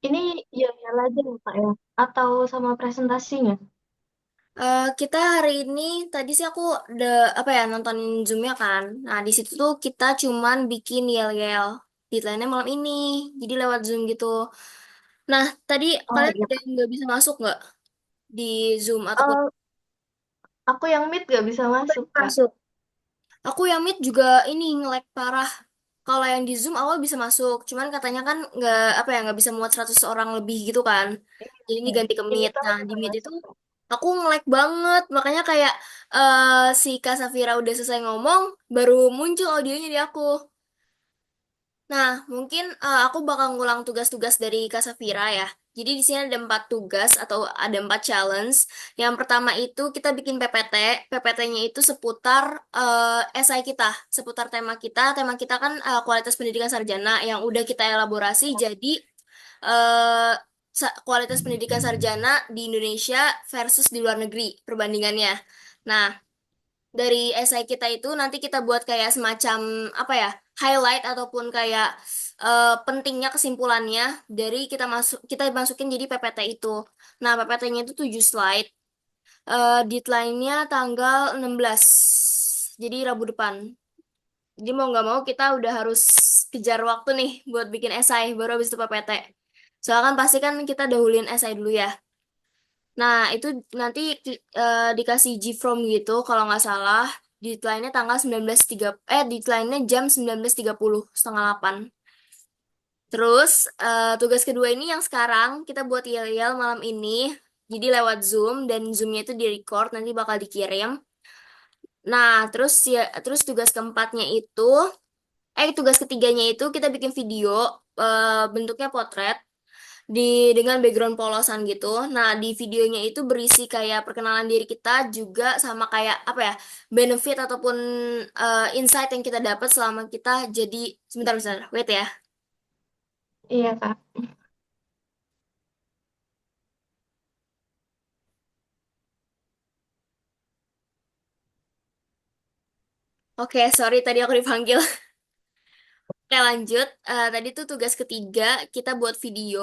Ini yel-yel aja ya Kak ya? Atau sama presentasinya? Kita hari ini tadi sih aku udah apa ya nontonin Zoom-nya kan. Nah, di situ tuh kita cuman bikin yel-yel. Deadline-nya malam ini. Jadi lewat Zoom gitu. Nah, tadi Oh kalian iya ada Kak. yang nggak bisa masuk nggak di Zoom ataupun Eh, aku yang mid gak bisa masuk Kak. masuk? Aku yang Meet juga ini nge-lag parah. Kalau yang di Zoom awal bisa masuk, cuman katanya kan nggak apa ya nggak bisa muat 100 orang lebih gitu kan. Jadi ini Iya. ganti ke Ini Meet. tuh aku Nah di bisa Meet itu masuk Kak. aku nge-lag banget, makanya kayak si Kak Safira udah selesai ngomong, baru muncul audionya di aku. Nah, mungkin aku bakal ngulang tugas-tugas dari Kak Safira ya. Jadi di sini ada 4 tugas atau ada 4 challenge. Yang pertama itu kita bikin PPT. PPT-nya itu seputar esai kita, seputar tema kita. Tema kita kan kualitas pendidikan sarjana yang udah kita elaborasi jadi eh, kualitas pendidikan sarjana di Indonesia versus di luar negeri perbandingannya. Nah, dari esai kita itu nanti kita buat kayak semacam apa ya highlight ataupun kayak pentingnya kesimpulannya dari kita masukin jadi PPT itu. Nah PPT-nya itu 7 slide. Deadline-nya tanggal 16. Jadi Rabu depan. Jadi mau nggak mau kita udah harus kejar waktu nih buat bikin esai baru habis itu PPT. Soalnya kan pasti kan kita dahulin esai dulu ya. Nah, itu nanti dikasih G-From gitu kalau nggak salah. Deadline-nya tanggal 19.3 deadline-nya jam 19.30 setengah 8. Terus tugas kedua ini yang sekarang kita buat yel-yel malam ini. Jadi lewat Zoom dan Zoom-nya itu di-record nanti bakal dikirim. Nah, terus tugas keempatnya itu tugas ketiganya itu kita bikin video bentuknya potret di dengan background polosan gitu. Nah, di videonya itu berisi kayak perkenalan diri kita juga sama kayak apa ya, benefit ataupun insight yang kita dapat selama kita jadi sebentar sebentar, wait ya. Iya Kak. Oke, sorry tadi aku dipanggil. Oke, lanjut. Tadi tuh tugas ketiga kita buat video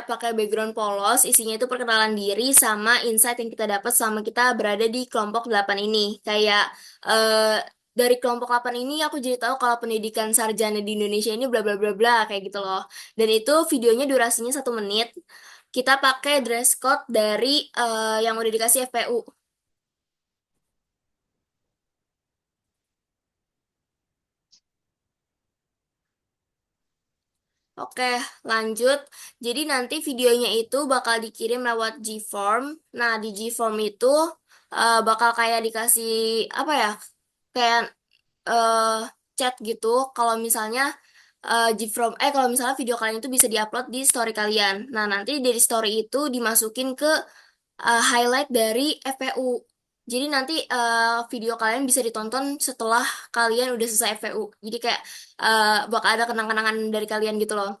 pakai background polos, isinya itu perkenalan diri sama insight yang kita dapat selama kita berada di kelompok 8 ini. Kayak eh, dari kelompok 8 ini aku jadi tahu kalau pendidikan sarjana di Indonesia ini bla bla bla bla kayak gitu loh. Dan itu videonya durasinya 1 menit. Kita pakai dress code dari yang udah dikasih FPU. Oke, lanjut. Jadi nanti videonya itu bakal dikirim lewat Gform. Nah, di Gform itu bakal kayak dikasih apa ya? Kayak eh, chat gitu. Kalau misalnya kalau misalnya video kalian itu bisa diupload di story kalian. Nah, nanti dari story itu dimasukin ke highlight dari FPU. Jadi nanti video kalian bisa ditonton setelah kalian udah selesai FPU. Jadi kayak bakal ada kenang-kenangan dari kalian gitu loh.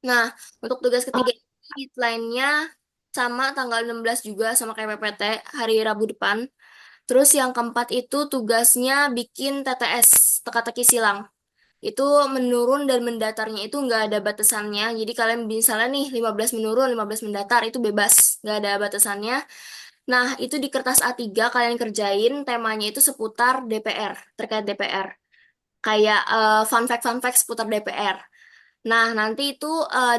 Nah, untuk tugas Oh, ketiga ini deadline-nya sama tanggal 16 juga sama kayak PPT hari Rabu depan. Terus yang keempat itu tugasnya bikin TTS, teka-teki silang. Itu menurun dan mendatarnya itu nggak ada batasannya. Jadi kalian misalnya nih 15 menurun, 15 mendatar itu bebas, nggak ada batasannya. Nah, itu di kertas A3 kalian kerjain temanya itu seputar DPR, terkait DPR. Kayak fun fact seputar DPR. Nah, nanti itu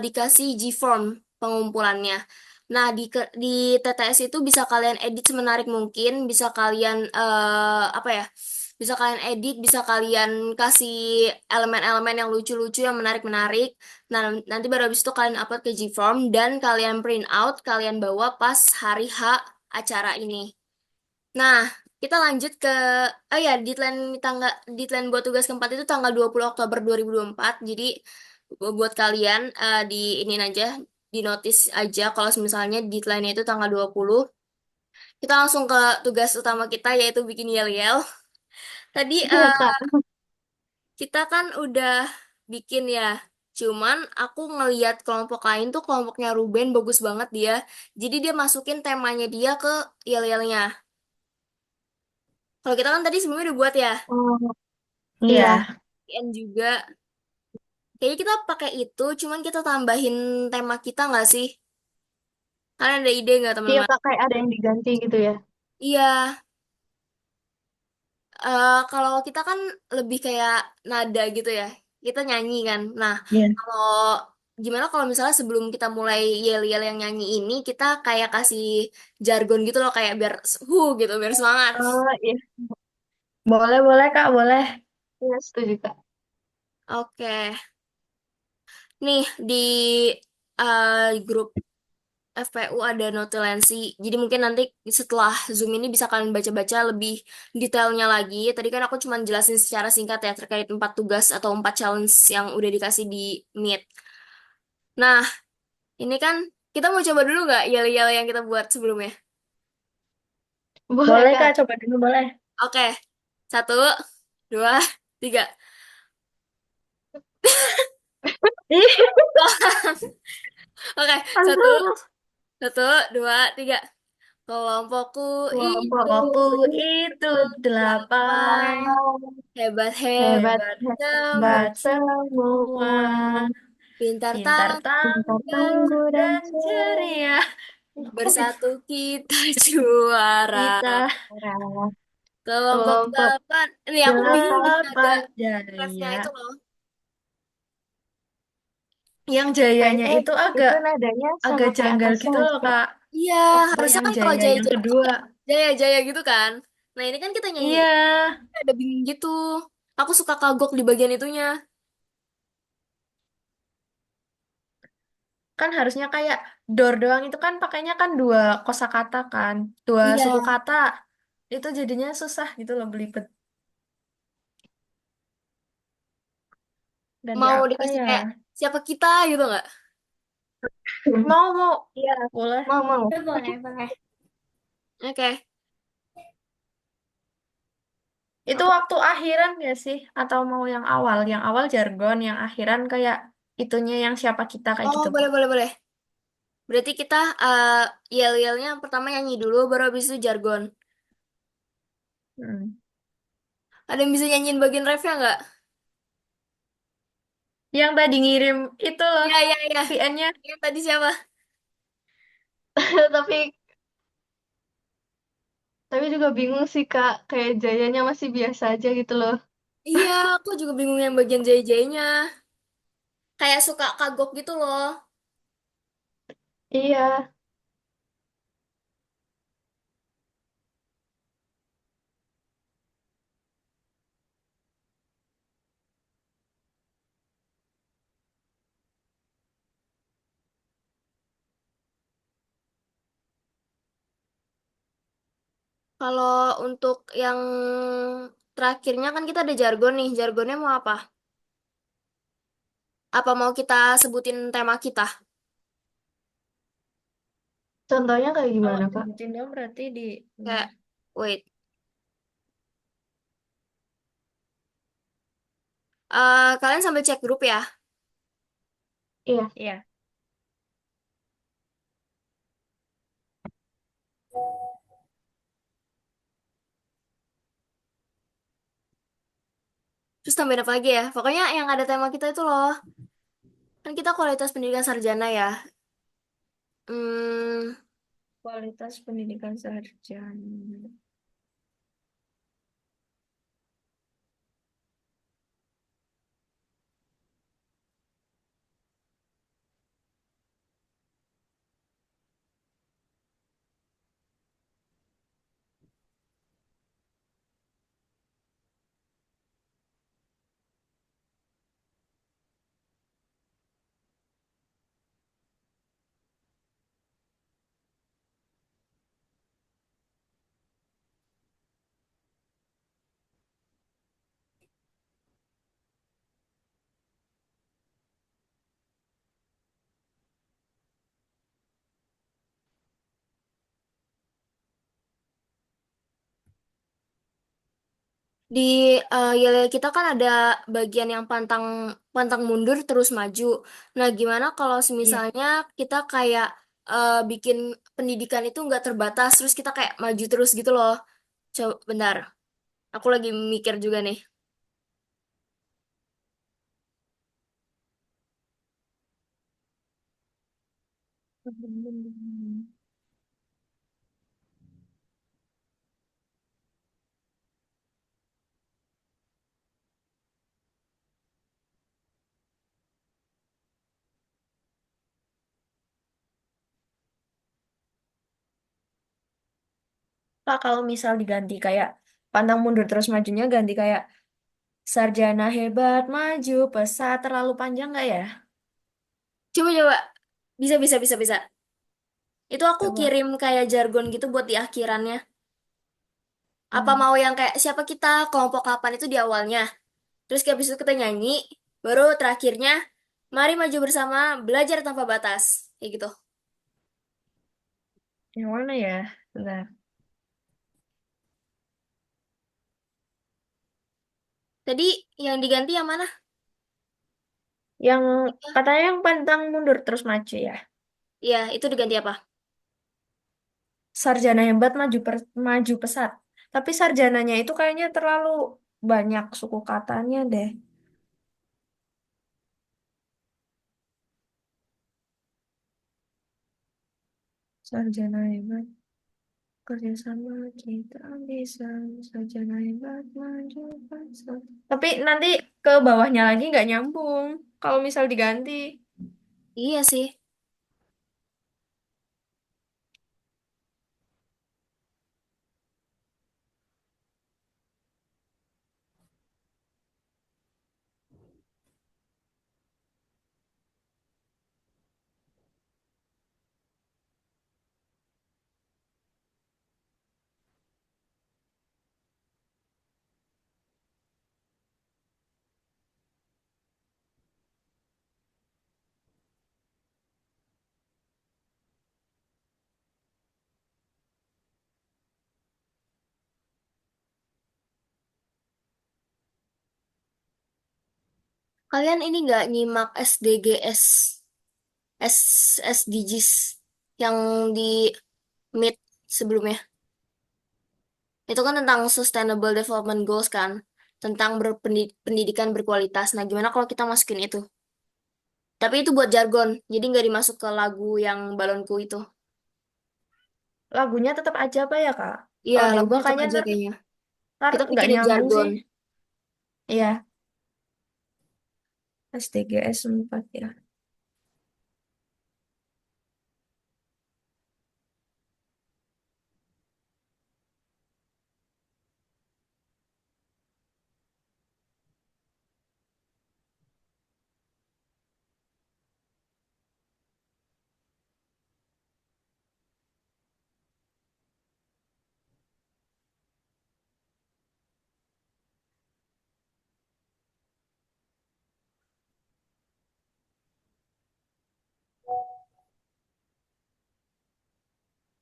dikasih G-form pengumpulannya. Nah, di TTS itu bisa kalian edit semenarik mungkin, bisa kalian apa ya? Bisa kalian edit, bisa kalian kasih elemen-elemen yang lucu-lucu, yang menarik-menarik. Nah, nanti baru habis itu kalian upload ke G-form dan kalian print out, kalian bawa pas hari H acara ini. Nah, kita lanjut ke ya deadline buat tugas keempat itu tanggal 20 Oktober 2024. Jadi buat kalian di ini aja di notice aja kalau misalnya deadline-nya itu tanggal 20. Kita langsung ke tugas utama kita yaitu bikin yel-yel. Tadi iya Kak. kita kan udah bikin ya. Cuman aku ngeliat kelompok lain tuh kelompoknya Ruben bagus banget dia. Jadi dia masukin temanya dia ke yel-yelnya. Kalau kita kan tadi sebelumnya udah buat ya. Oh, Iya. iya. N juga. Kayaknya kita pakai itu, cuman kita tambahin tema kita nggak sih? Kalian ada ide nggak Iya teman-teman? Kak, kayak ada yang diganti gitu ya. Iya, kalau kita kan lebih kayak nada gitu ya. Kita nyanyi kan. Nah, Iya. kalau gimana kalau misalnya sebelum kita mulai yel-yel yang nyanyi ini, kita kayak kasih jargon gitu loh, kayak biar gitu, biar semangat. Oh iya, Boleh, boleh Kak, boleh. iya setuju Kak. Oke, nih di grup FPU ada notulensi. Jadi mungkin nanti setelah Zoom ini bisa kalian baca-baca lebih detailnya lagi. Tadi kan aku cuma jelasin secara singkat ya terkait 4 tugas atau 4 challenge yang udah dikasih di Meet. Nah, ini kan kita mau coba dulu nggak yel-yel yang kita buat sebelumnya? Boleh Boleh Kak, Kak. coba dulu boleh. Oke, 1, 2, 3. Ih, Oke, satu, aduh. 1, 2, 3. Kelompokku itu Kelompokku itu delapan. berdelapan, hebat-hebat Hebat, Hebat, semua, hebat hebat semua. semua. pintar Pintar, Pintar, tangguh, tangguh, dan dan ceria. Kok bisa bersatu kita juara. kita cerah. Kelompok Kelompok 8. Ini aku bingung di nada delapan refnya itu jaya? loh. Yang jayanya kayaknya itu agak itu nadanya agak sama kayak janggal atasnya gitu nggak loh sih, Kak? Kak. Iya, Waktu harusnya yang kan kalau jaya yang jaya-jaya kedua. jaya-jaya gitu kan. Nah, ini kan kita nyanyi Iya, ada bingung gitu. Aku suka kagok di bagian itunya. kan harusnya kayak door doang itu kan pakainya kan dua kosakata kan, dua suku Iya, kata. Itu jadinya susah gitu loh belibet. Ganti mau apa dikasih ya? kayak siapa kita gitu nggak? Mau, mau. Iya, Boleh. mau mau. Boleh, boleh. Oke. Itu waktu akhiran gak sih? Atau mau yang awal? Yang awal jargon, yang akhiran kayak itunya yang siapa kita kayak Oh, gitu. boleh, boleh, boleh. Berarti kita yel-yelnya pertama nyanyi dulu, baru habis itu jargon. Hmm. Ada yang bisa nyanyiin bagian refnya nggak? Yang tadi ngirim itu loh, Iya, iya, iya. VN-nya. Yang tadi siapa? Tapi juga bingung sih Kak, kayak Jayanya masih biasa aja gitu loh. Iya, aku juga bingung yang bagian jaya-jayanya. Kayak suka kagok gitu loh. Iya, Kalau untuk yang terakhirnya kan kita ada jargon nih. Jargonnya mau apa? Apa mau kita sebutin tema kita? contohnya kayak Kalau gimana Kak? sebutin dong berarti di ini. Kayak, wait. Kalian sambil cek grup ya. Iya, Iya. Terus tambahin apa lagi ya? Pokoknya yang ada tema kita itu loh. Kan kita kualitas pendidikan sarjana ya. Hmm, Kualitas pendidikan sarjana. di yel kita kan ada bagian yang pantang pantang mundur terus maju. Nah, gimana kalau Iya. misalnya kita kayak bikin pendidikan itu nggak terbatas, terus kita kayak maju terus gitu loh. Coba bentar, aku lagi mikir juga nih. Pak, kalau misal diganti kayak pantang mundur terus majunya ganti kayak sarjana hebat maju pesat terlalu panjang nggak ya? Coba coba. Bisa bisa bisa bisa. Itu aku Coba. kirim kayak jargon gitu buat di akhirannya. Apa Hmm. mau yang kayak siapa kita, kelompok kapan itu di awalnya. Terus kayak habis itu kita nyanyi, baru terakhirnya mari maju bersama, belajar tanpa batas. Kayak gitu. Yang mana ya? Bentar. Tadi yang diganti yang mana? Yang katanya yang pantang mundur terus maju ya. Iya, itu diganti apa? Sarjana hebat maju pesat. Tapi sarjananya itu kayaknya terlalu banyak suku katanya deh. Sarjana hebat kerjasama kita bisa. Sarjana hebat maju pesat. Tapi nanti ke bawahnya lagi nggak nyambung. Kalau misal diganti. Iya sih. Kalian ini nggak nyimak SDGs, SDGs yang di Meet sebelumnya? Itu kan tentang Sustainable Development Goals kan, tentang pendidikan berkualitas. Nah, gimana kalau kita masukin itu? Tapi itu buat jargon, jadi nggak dimasuk ke lagu yang balonku itu. Lagunya tetap aja apa ya, Kak? Iya, Kalau lagu diubah tetap kayaknya aja kayaknya. ntar Kita nggak bikinin nyambung sih. jargon. Iya, SDGs 4 ya.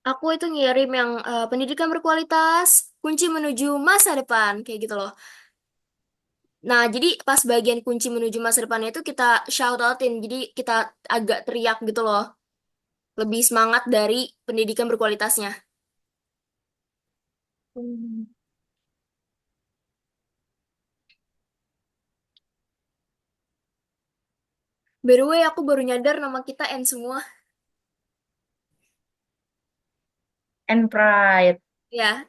Aku itu ngirim yang pendidikan berkualitas, kunci menuju masa depan, kayak gitu loh. Nah, jadi pas bagian kunci menuju masa depannya itu kita shout outin, jadi kita agak teriak gitu loh. Lebih semangat dari pendidikan berkualitasnya. Hmm. By the way, aku baru nyadar nama kita N semua. And Pride. Ya,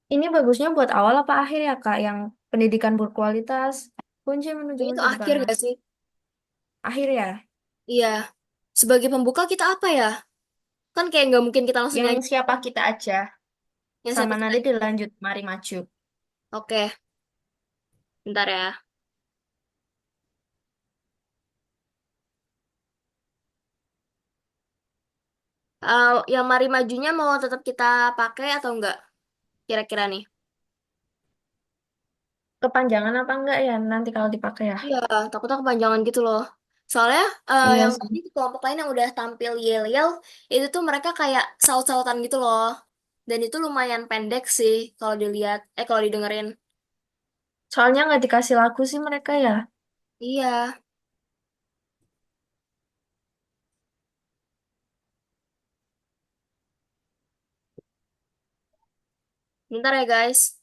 Ini bagusnya buat awal apa akhir ya, Kak? Yang pendidikan berkualitas, kunci menuju itu masa depan. akhir Nah, gak sih? akhir ya. Iya. Sebagai pembuka kita apa ya? Kan kayak nggak mungkin kita langsung Yang nyanyi. siapa kita aja. Yang Sama siapa kita nanti aja. dilanjut, mari maju. Oke, bentar ya. Yang mari majunya mau tetap kita pakai atau enggak? Kira-kira nih. Kepanjangan apa enggak ya nanti kalau dipakai ya? Iya, takutnya kepanjangan gitu loh. Soalnya Iya yang sih. tadi di kelompok lain yang udah tampil yel-yel, itu tuh mereka kayak saut-sautan gitu loh. Dan itu lumayan pendek sih kalau dilihat, kalau didengerin. Soalnya nggak dikasih lagu sih mereka ya. Iya, Bentar ya guys.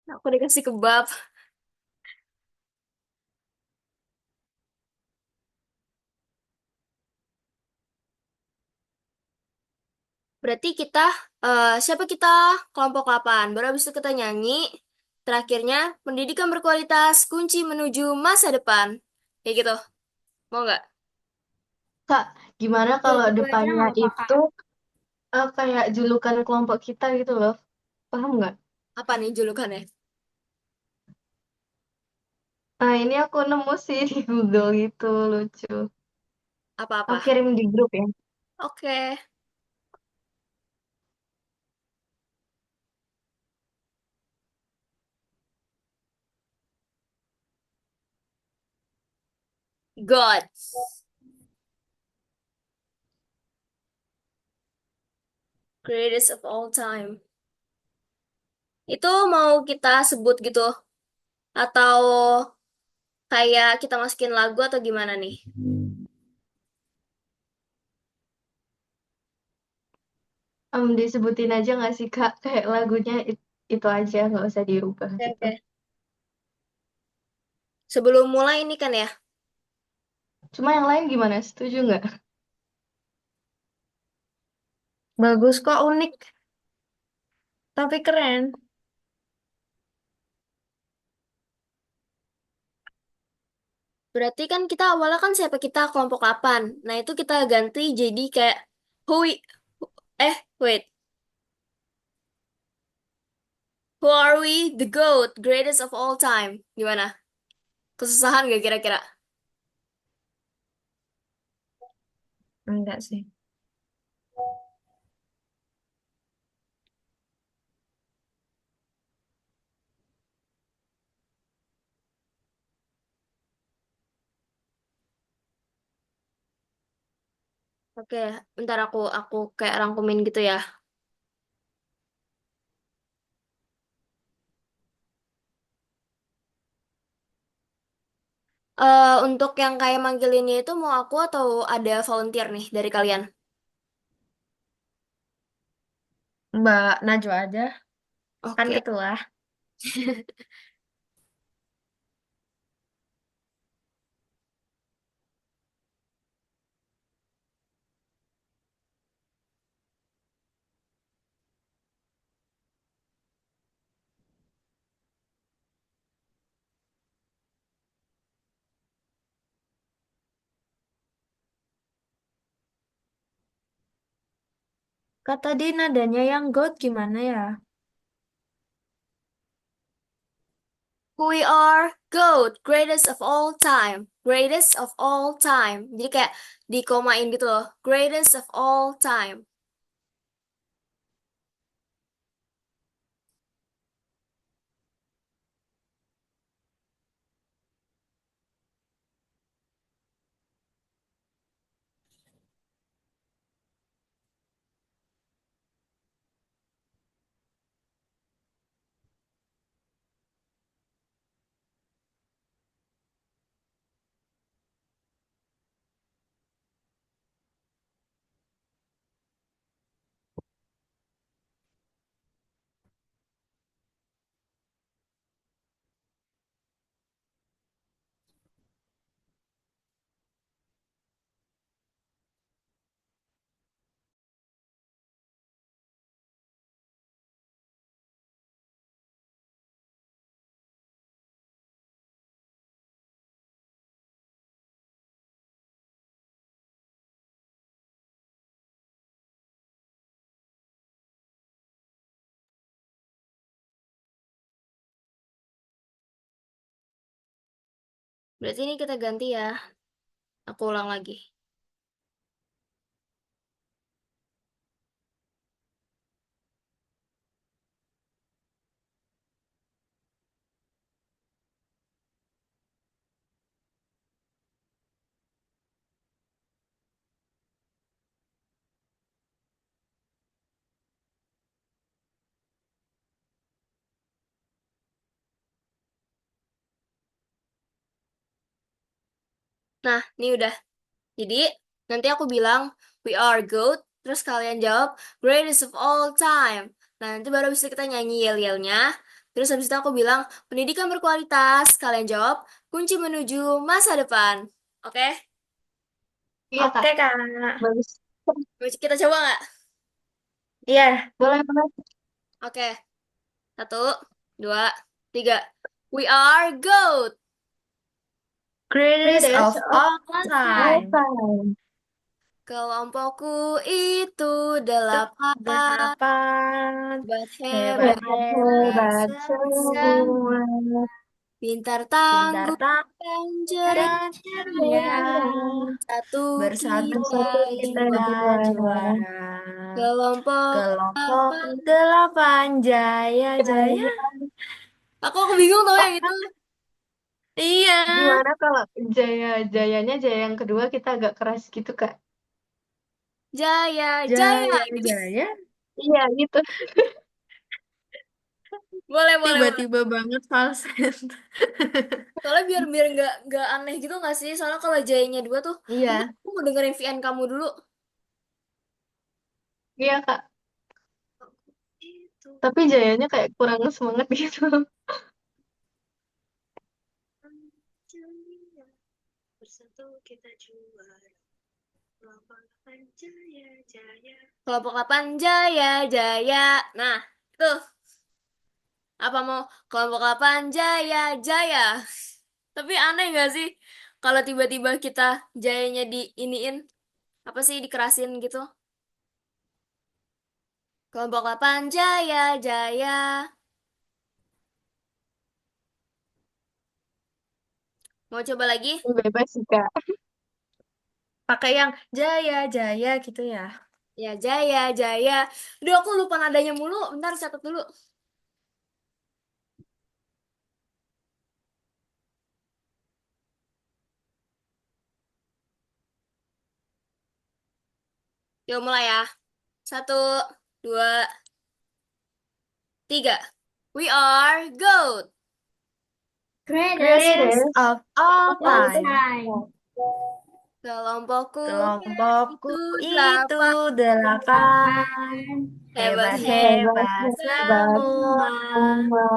Aku dikasih kebab. Berarti kita, siapa kita? Kelompok 8. Baru habis itu kita nyanyi. Terakhirnya, pendidikan berkualitas, kunci menuju masa depan. Kayak gitu. Mau nggak? Kak, gimana kalau Gitu aja depannya nggak apa, Kak. itu kayak julukan kelompok kita gitu loh. Paham nggak? Apa nih julukannya? Nah, ini aku nemu sih di Google gitu, lucu. Aku Apa-apa? kirim di grup ya. Oke. God. Greatest of all time. Itu mau kita sebut gitu? Atau kayak kita masukin lagu atau gimana nih? Disebutin aja nggak sih Kak? Kayak lagunya itu aja, nggak usah diubah Oke, gitu. oke. Sebelum mulai ini kan ya. Cuma yang lain gimana? Setuju nggak? Bagus kok, unik. Tapi keren. Berarti kan kita awalnya kan siapa kita kelompok 8. Nah, itu kita ganti jadi kayak who we- eh wait, who are we? The GOAT, greatest of all time. Gimana? Kesusahan gak kira-kira? Enggak sih. Oke, bentar aku kayak rangkumin gitu ya. Untuk yang kayak manggilinnya itu mau aku atau ada volunteer nih dari kalian? Mbak Najwa aja. Kan Oke. ketua. Kak tadi nadanya yang God gimana ya? We are GOAT, greatest of all time. Greatest of all time. Jadi kayak dikomain gitu loh. Greatest of all time. Berarti ini kita ganti ya. Aku ulang lagi. Nah, ini udah. Jadi, nanti aku bilang, we are good. Terus kalian jawab, greatest of all time. Nah, nanti baru bisa kita nyanyi yel-yelnya. Terus habis itu aku bilang, pendidikan berkualitas. Kalian jawab, kunci menuju masa depan. Oke? Iya, Kak. Oke, Kak. Bagus. Kita coba nggak? Iya. Boleh, boleh. Oke. 1, 2, 3. We are GOAT. Greatest Greatest of of all all time. time. Kelompokku itu 8. Delapan. Hebat-hebat Hebat-hebat Hebat semua. semua. pintar Pintar tangguh tak dan ceria. dan ceria. Satu Bersatu kita Bersatu kita kita juara. juara. juara. Kelompok Kelompok apa? 8 jaya jaya. Aku bingung tau yang itu. Iya. Gimana kalau jayanya jaya yang kedua kita agak keras gitu, Kak? Jaya, jaya. Jaya jaya. Iya, gitu. Boleh, boleh, boleh. Tiba-tiba banget falset. Soalnya biar biar nggak aneh gitu nggak sih? Soalnya kalau jayanya 2 tuh, bentar, Iya. aku mau dengerin VN kamu dulu. Iya, Kak. Itu. Tapi jayanya kayak kurang semangat gitu. Bersatu kita juara. Kelompok 8 jaya, jaya. Kelompok 8 jaya, jaya. Nah, itu. Apa mau kelompok 8 jaya, jaya. Tapi aneh nggak sih? Kalau tiba-tiba kita jayanya di iniin, apa sih dikerasin gitu? Kelompok 8 jaya, jaya. Mau coba lagi? Bebas sih, Kak. Pakai yang jaya jaya gitu ya. Ya, jaya, jaya. Duh, aku lupa nadanya mulu. Bentar, catat dulu. Yuk, mulai ya. 1, 2, 3. We are GOAT. Greatest Greatest of all of all time. time. Kelompokku Kelompokku itu itu 8. 8. Hebat-hebat Hebat-hebat Hebat semua. semua.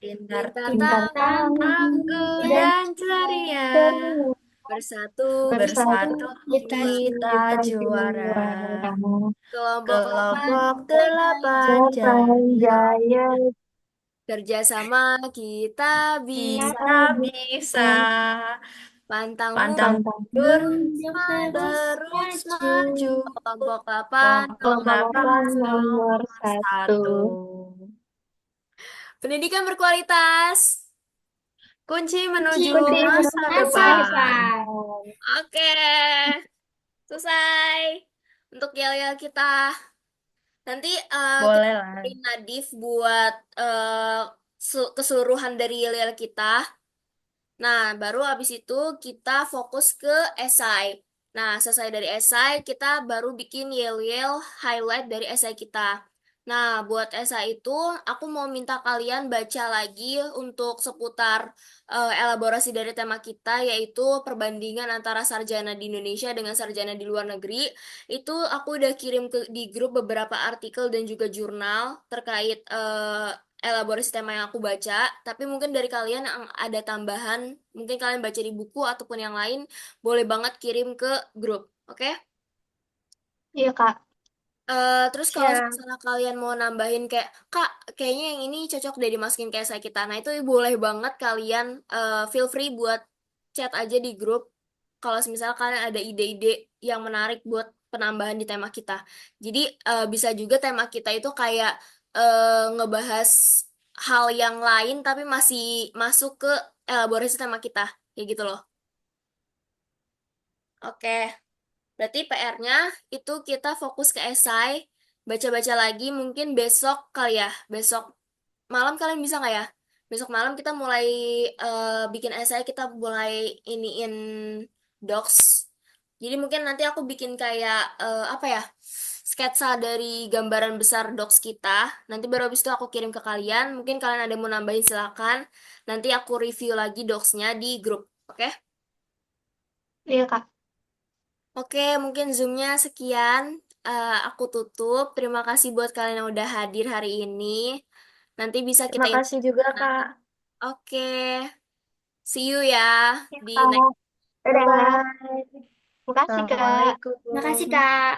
Pintar Pintar Pintar tangguh tangguh dan dan ceria. ceria. bersatu Bersatu Bersatu kita kita kita juara. juara. kelompok 8 Kelompok 8 Japan jaya. Jaya kerjasama kita bisa Kita bisa bisa. pantang Pantang pantang mundur, maju terus maju. kelompok 8 Kelompok kelompok nomor 8 8 nomor nomor 1. 1. pendidikan berkualitas. Kunci menuju Kunci masa masa depan. depan. Oke, selesai untuk yel-yel kita. Nanti kita Boleh lah. beri Nadif buat keseluruhan dari yel-yel kita. Nah, baru habis itu kita fokus ke esai. Nah, selesai dari esai, kita baru bikin yel-yel highlight dari esai kita. Nah, buat esai itu, aku mau minta kalian baca lagi untuk seputar elaborasi dari tema kita, yaitu perbandingan antara sarjana di Indonesia dengan sarjana di luar negeri. Itu aku udah kirim di grup beberapa artikel dan juga jurnal terkait elaborasi tema yang aku baca, tapi mungkin dari kalian yang ada tambahan, mungkin kalian baca di buku ataupun yang lain, boleh banget kirim ke grup, oke? Iya, Kak. Terus kalau Siap. misalnya kalian mau nambahin kayak, Kak, kayaknya yang ini cocok deh dimasukin ke esai kita. Nah, itu boleh banget kalian feel free buat chat aja di grup. Kalau misalnya kalian ada ide-ide yang menarik buat penambahan di tema kita. Jadi bisa juga tema kita itu kayak ngebahas hal yang lain tapi masih masuk ke elaborasi tema kita. Kayak gitu loh. Oke. Berarti PR-nya itu kita fokus ke esai, baca-baca lagi mungkin besok kali ya. Besok malam kalian bisa nggak ya? Besok malam kita mulai bikin esai, kita mulai iniin docs. Jadi mungkin nanti aku bikin kayak apa ya? Sketsa dari gambaran besar docs kita. Nanti baru habis itu aku kirim ke kalian. Mungkin kalian ada yang mau nambahin silakan. Nanti aku review lagi docs-nya di grup. Oke? Iya, Kak. Oke, mungkin Zoom-nya sekian. Aku tutup. Terima kasih buat kalian yang udah hadir hari ini. Nanti bisa kita Terima kasih juga, Kak. Oke, see you ya Ya, di next. Kak. Dadah. Bye-bye. Makasih, Kak. Assalamualaikum. Makasih, Kak.